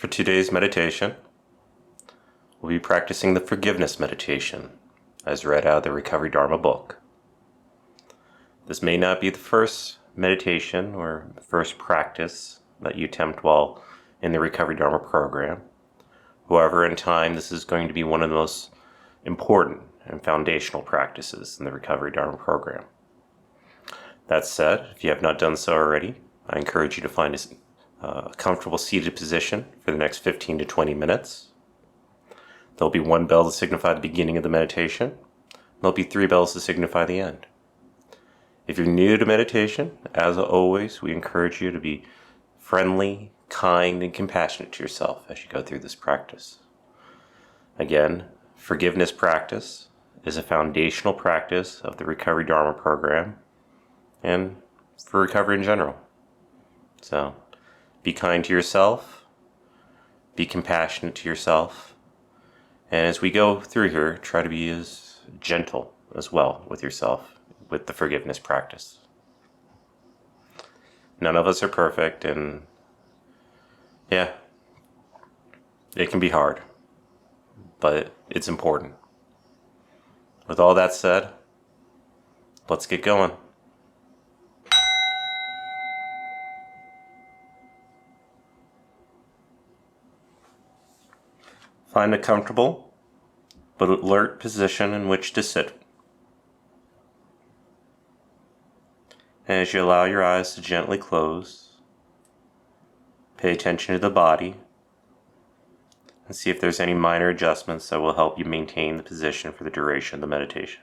For today's meditation, we'll be practicing the forgiveness meditation as read out of the Recovery Dharma book. This may not be the first meditation or the first practice that you attempt while in the Recovery Dharma program. However, in time, this is going to be one of the most important and foundational practices in the Recovery Dharma program. That said, if you have not done so already, I encourage you to find a comfortable seated position for the next 15 to 20 minutes. There'll be one bell to signify the beginning of the meditation. There'll be 3 bells to signify the end. If you're new to meditation, as always, we encourage you to be friendly, kind, and compassionate to yourself as you go through this practice. Again, forgiveness practice is a foundational practice of the Recovery Dharma program and for recovery in general. So, be kind to yourself, be compassionate to yourself, and as we go through here, try to be as gentle as well with yourself with the forgiveness practice. None of us are perfect, and yeah, it can be hard, but it's important. With all that said, let's get going. Find a comfortable but alert position in which to sit. As you allow your eyes to gently close, pay attention to the body and see if there's any minor adjustments that will help you maintain the position for the duration of the meditation.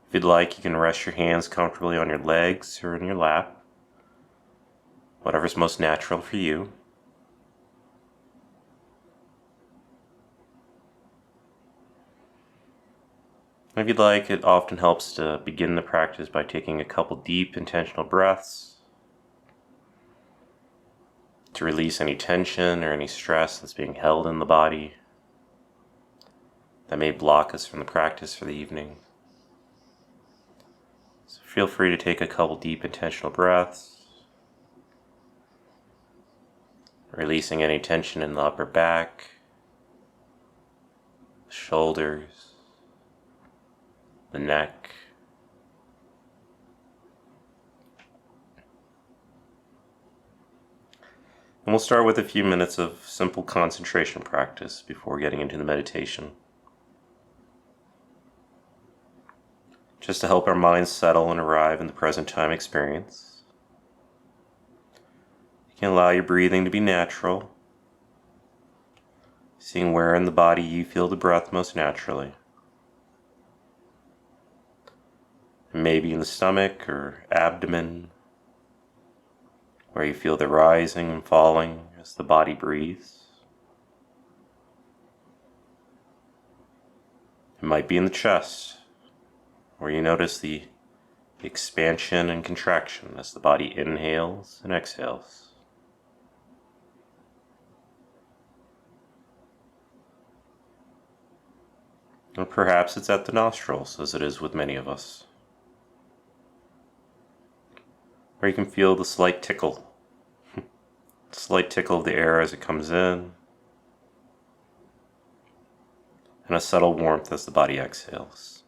If you'd like, you can rest your hands comfortably on your legs or in your lap, whatever's most natural for you. If you'd like, it often helps to begin the practice by taking a couple deep intentional breaths to release any tension or any stress that's being held in the body that may block us from the practice for the evening. So feel free to take a couple deep intentional breaths, releasing any tension in the upper back, the shoulders, the neck. And we'll start with a few minutes of simple concentration practice before getting into the meditation. Just to help our minds settle and arrive in the present time experience. You can allow your breathing to be natural, seeing where in the body you feel the breath most naturally. Maybe in the stomach or abdomen, where you feel the rising and falling as the body breathes. It might be in the chest, where you notice the expansion and contraction as the body inhales and exhales. Or perhaps it's at the nostrils, as it is with many of us, where you can feel the slight tickle of the air as it comes in, and a subtle warmth as the body exhales.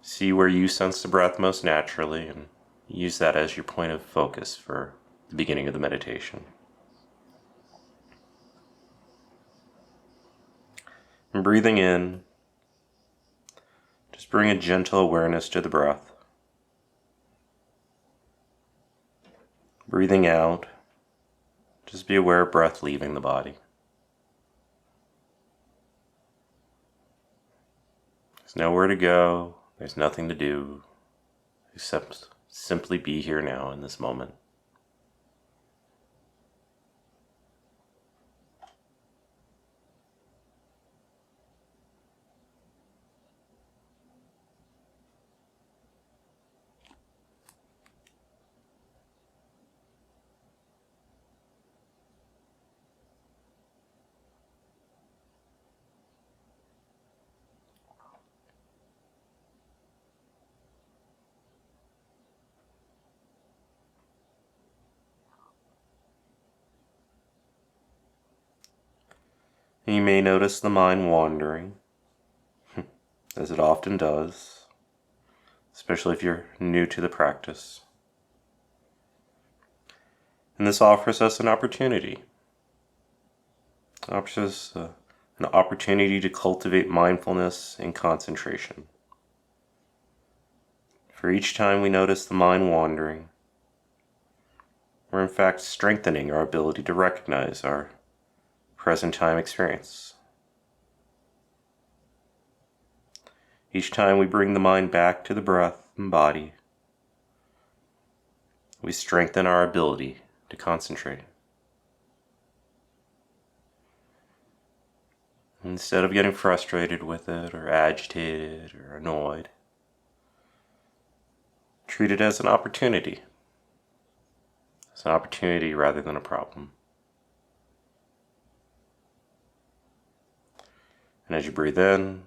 See where you sense the breath most naturally, and use that as your point of focus for the beginning of the meditation. And breathing in, just bring a gentle awareness to the breath. Breathing out, just be aware of breath leaving the body. There's nowhere to go, there's nothing to do, except simply be here now in this moment. You may notice the mind wandering, as it often does, especially if you're new to the practice. And this offers us an opportunity. It offers us an opportunity to cultivate mindfulness and concentration. For each time we notice the mind wandering, we're in fact strengthening our ability to recognize our present time experience. Each time we bring the mind back to the breath and body, we strengthen our ability to concentrate. Instead of getting frustrated with it, or agitated, or annoyed, treat it as an opportunity. It's an opportunity rather than a problem. And as you breathe in,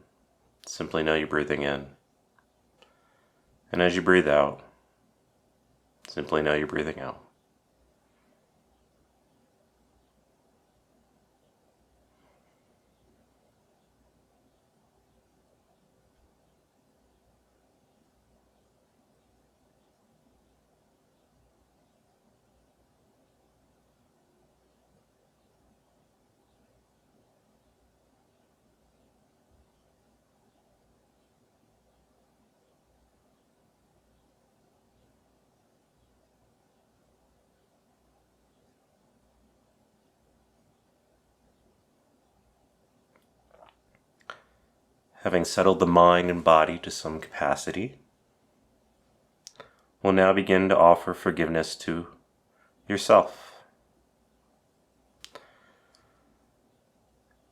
simply know you're breathing in. And as you breathe out, simply know you're breathing out. Having settled the mind and body to some capacity, we'll now begin to offer forgiveness to yourself.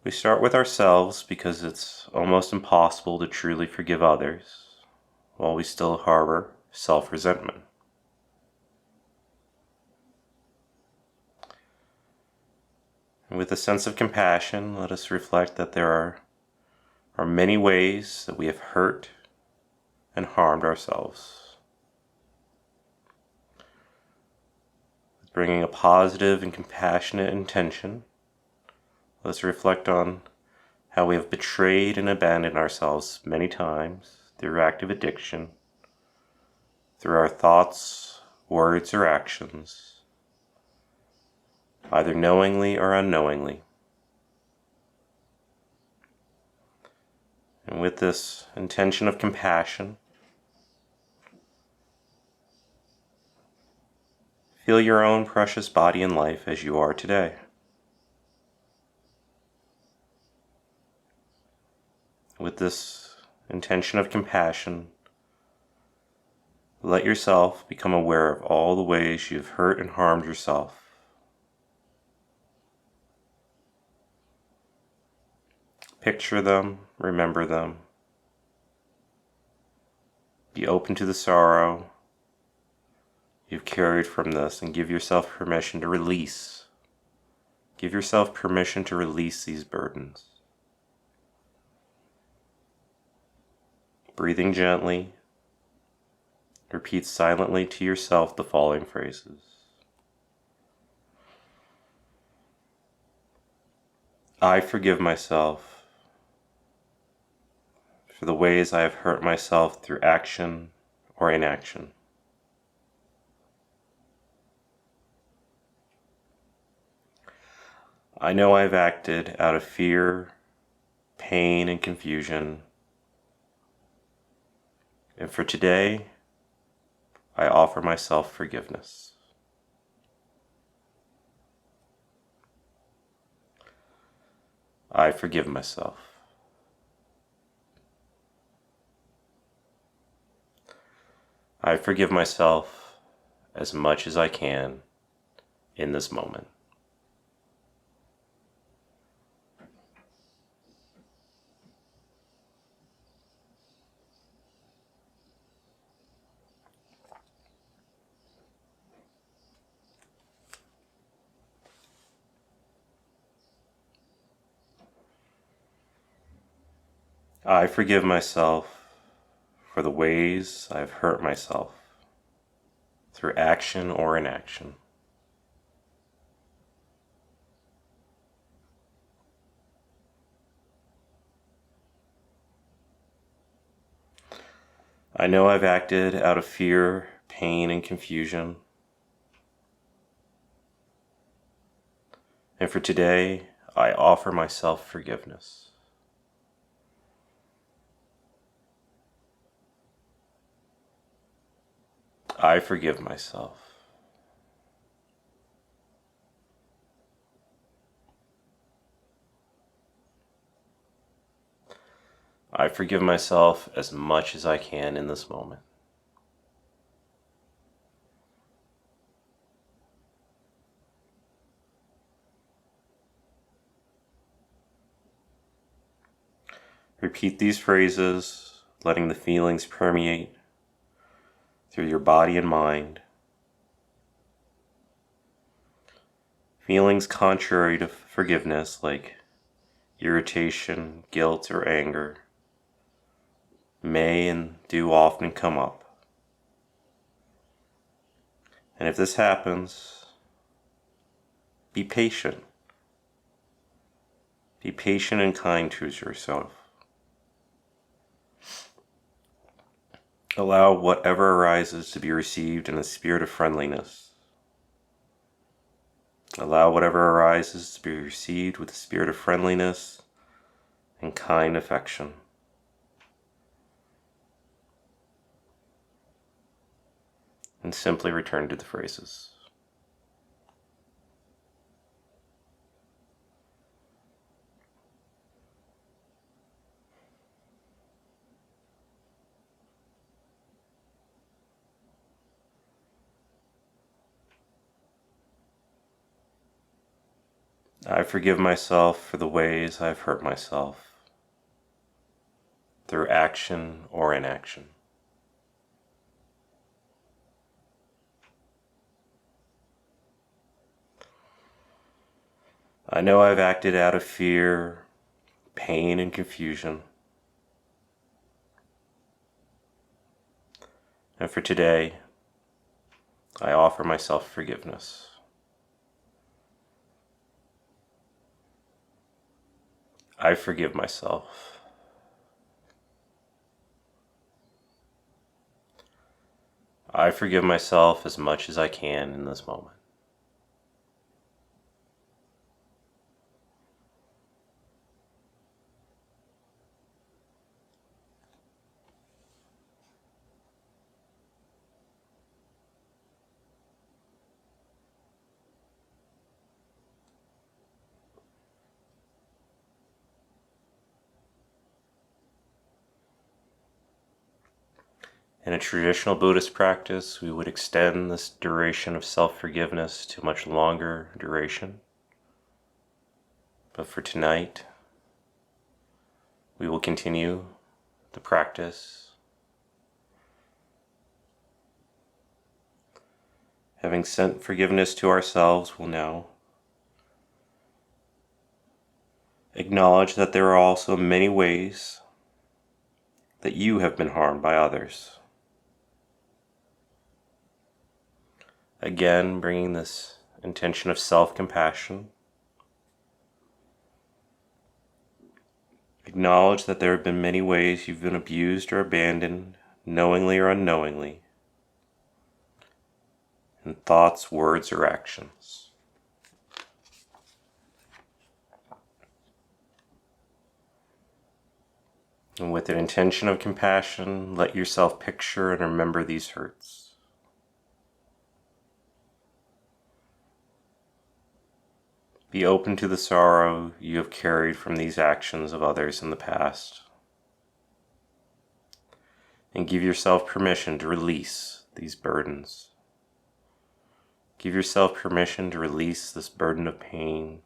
We start with ourselves because it's almost impossible to truly forgive others while we still harbor self-resentment. And with a sense of compassion, let us reflect that there are many ways that we have hurt and harmed ourselves. With bringing a positive and compassionate intention, let's reflect on how we have betrayed and abandoned ourselves many times through active addiction, through our thoughts, words, or actions, either knowingly or unknowingly. And with this intention of compassion, feel your own precious body and life as you are today. With this intention of compassion, let yourself become aware of all the ways you've hurt and harmed yourself. Picture them, remember them. Be open to the sorrow you've carried from this and give yourself permission to release. Give yourself permission to release these burdens. Breathing gently, repeat silently to yourself the following phrases. I forgive myself for the ways I have hurt myself through action or inaction. I know I've acted out of fear, pain, and confusion. And for today, I offer myself forgiveness. I forgive myself. I forgive myself as much as I can in this moment. I forgive myself for the ways I've hurt myself through action or inaction. I know I've acted out of fear, pain, and confusion. And for today, I offer myself forgiveness. I forgive myself. I forgive myself as much as I can in this moment. Repeat these phrases, letting the feelings permeate through your body and mind. Feelings contrary to forgiveness, like irritation, guilt, or anger, may and do often come up. And if this happens, be patient. Be patient and kind to yourself. Allow whatever arises to be received in a spirit of friendliness. Allow whatever arises to be received with a spirit of friendliness and kind affection. And simply return to the phrases. I forgive myself for the ways I've hurt myself, through action or inaction. I know I've acted out of fear, pain, and confusion. And for today, I offer myself forgiveness. I forgive myself. I forgive myself as much as I can in this moment. In a traditional Buddhist practice, we would extend this duration of self-forgiveness to a much longer duration. But for tonight, we will continue the practice. Having sent forgiveness to ourselves, we'll now acknowledge that there are also many ways that you have been harmed by others. Again, bringing this intention of self-compassion. Acknowledge that there have been many ways you've been abused or abandoned, knowingly or unknowingly, in thoughts, words, or actions. And with an intention of compassion, let yourself picture and remember these hurts. Be open to the sorrow you have carried from these actions of others in the past. And give yourself permission to release these burdens. Give yourself permission to release this burden of pain,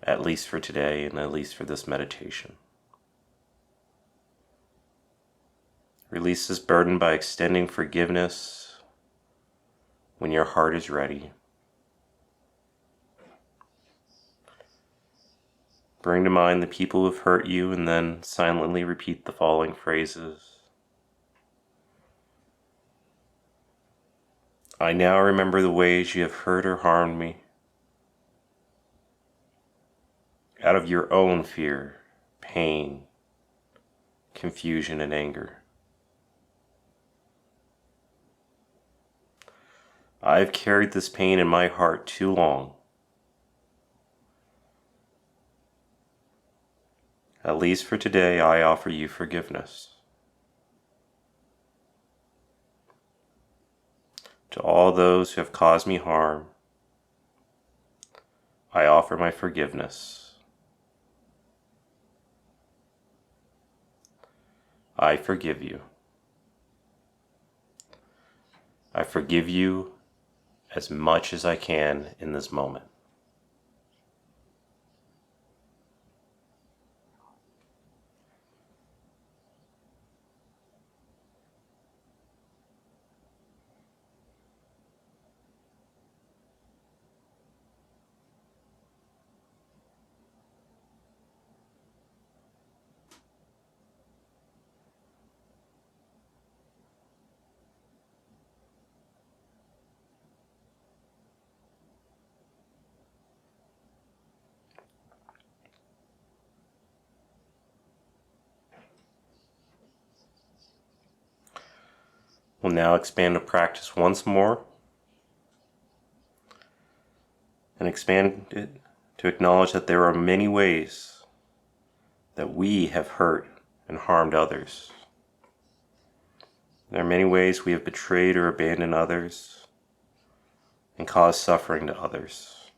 at least for today and at least for this meditation. Release this burden by extending forgiveness when your heart is ready. Bring to mind the people who have hurt you and then silently repeat the following phrases. I now remember the ways you have hurt or harmed me out of your own fear, pain, confusion, and anger. I've carried this pain in my heart too long. At least for today, I offer you forgiveness. To all those who have caused me harm, I offer my forgiveness. I forgive you. I forgive you as much as I can in this moment. We'll now expand the practice once more and expand it to acknowledge that there are many ways that we have hurt and harmed others. There are many ways we have betrayed or abandoned others and caused suffering to others.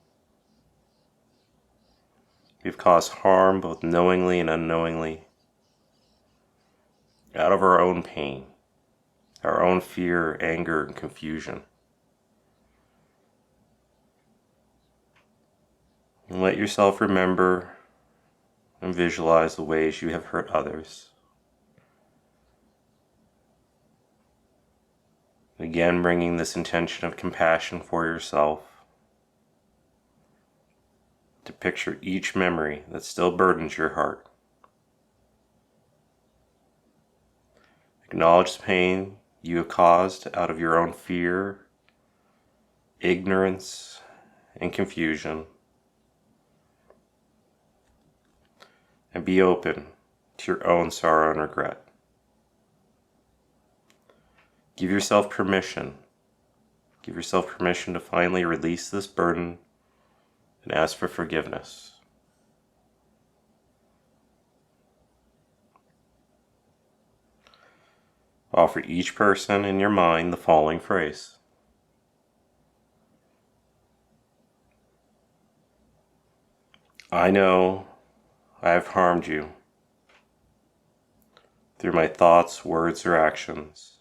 We've caused harm both knowingly and unknowingly out of our own pain, our own fear, anger, and confusion. And let yourself remember and visualize the ways you have hurt others. Again, bringing this intention of compassion for yourself to picture each memory that still burdens your heart. Acknowledge the pain you have caused out of your own fear, ignorance, and confusion. And be open to your own sorrow and regret. Give yourself permission. Give yourself permission to finally release this burden and ask for forgiveness. Offer each person in your mind the following phrase. I know I have harmed you through my thoughts, words, or actions.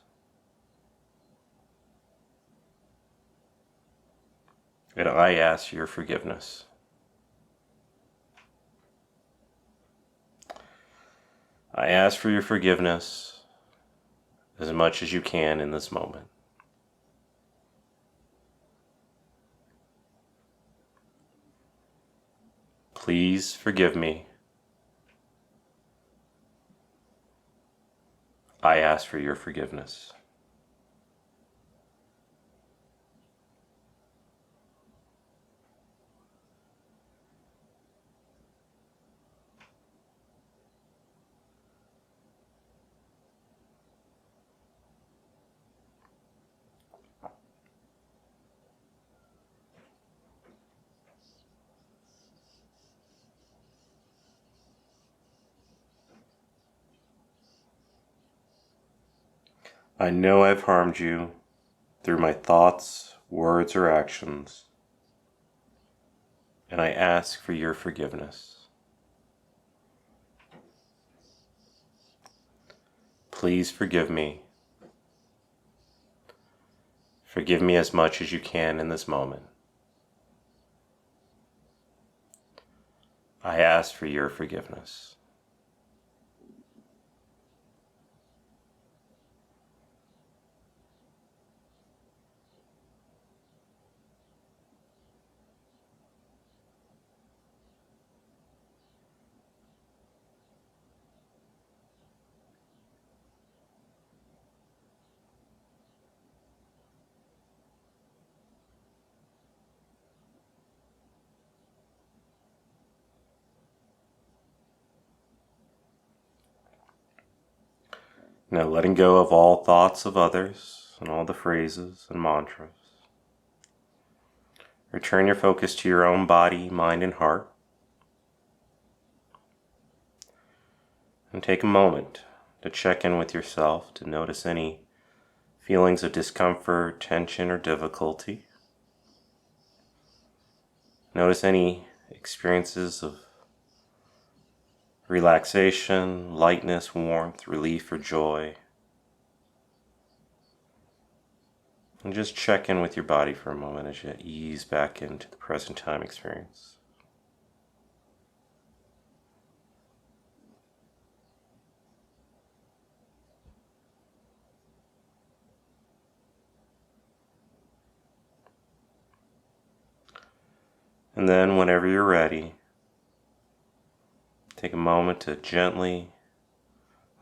And I ask your forgiveness. I ask for your forgiveness as much as you can in this moment. Please forgive me. I ask for your forgiveness. I know I've harmed you through my thoughts, words, or actions, and I ask for your forgiveness. Please forgive me. Forgive me as much as you can in this moment. I ask for your forgiveness. Now letting go of all thoughts of others and all the phrases and mantras. Return your focus to your own body, mind, and heart. And take a moment to check in with yourself, to notice any feelings of discomfort, tension, or difficulty. Notice any experiences of relaxation, lightness, warmth, relief, or joy. And just check in with your body for a moment as you ease back into the present time experience. And then whenever you're ready, take a moment to gently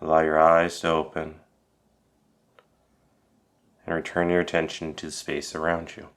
allow your eyes to open and return your attention to the space around you.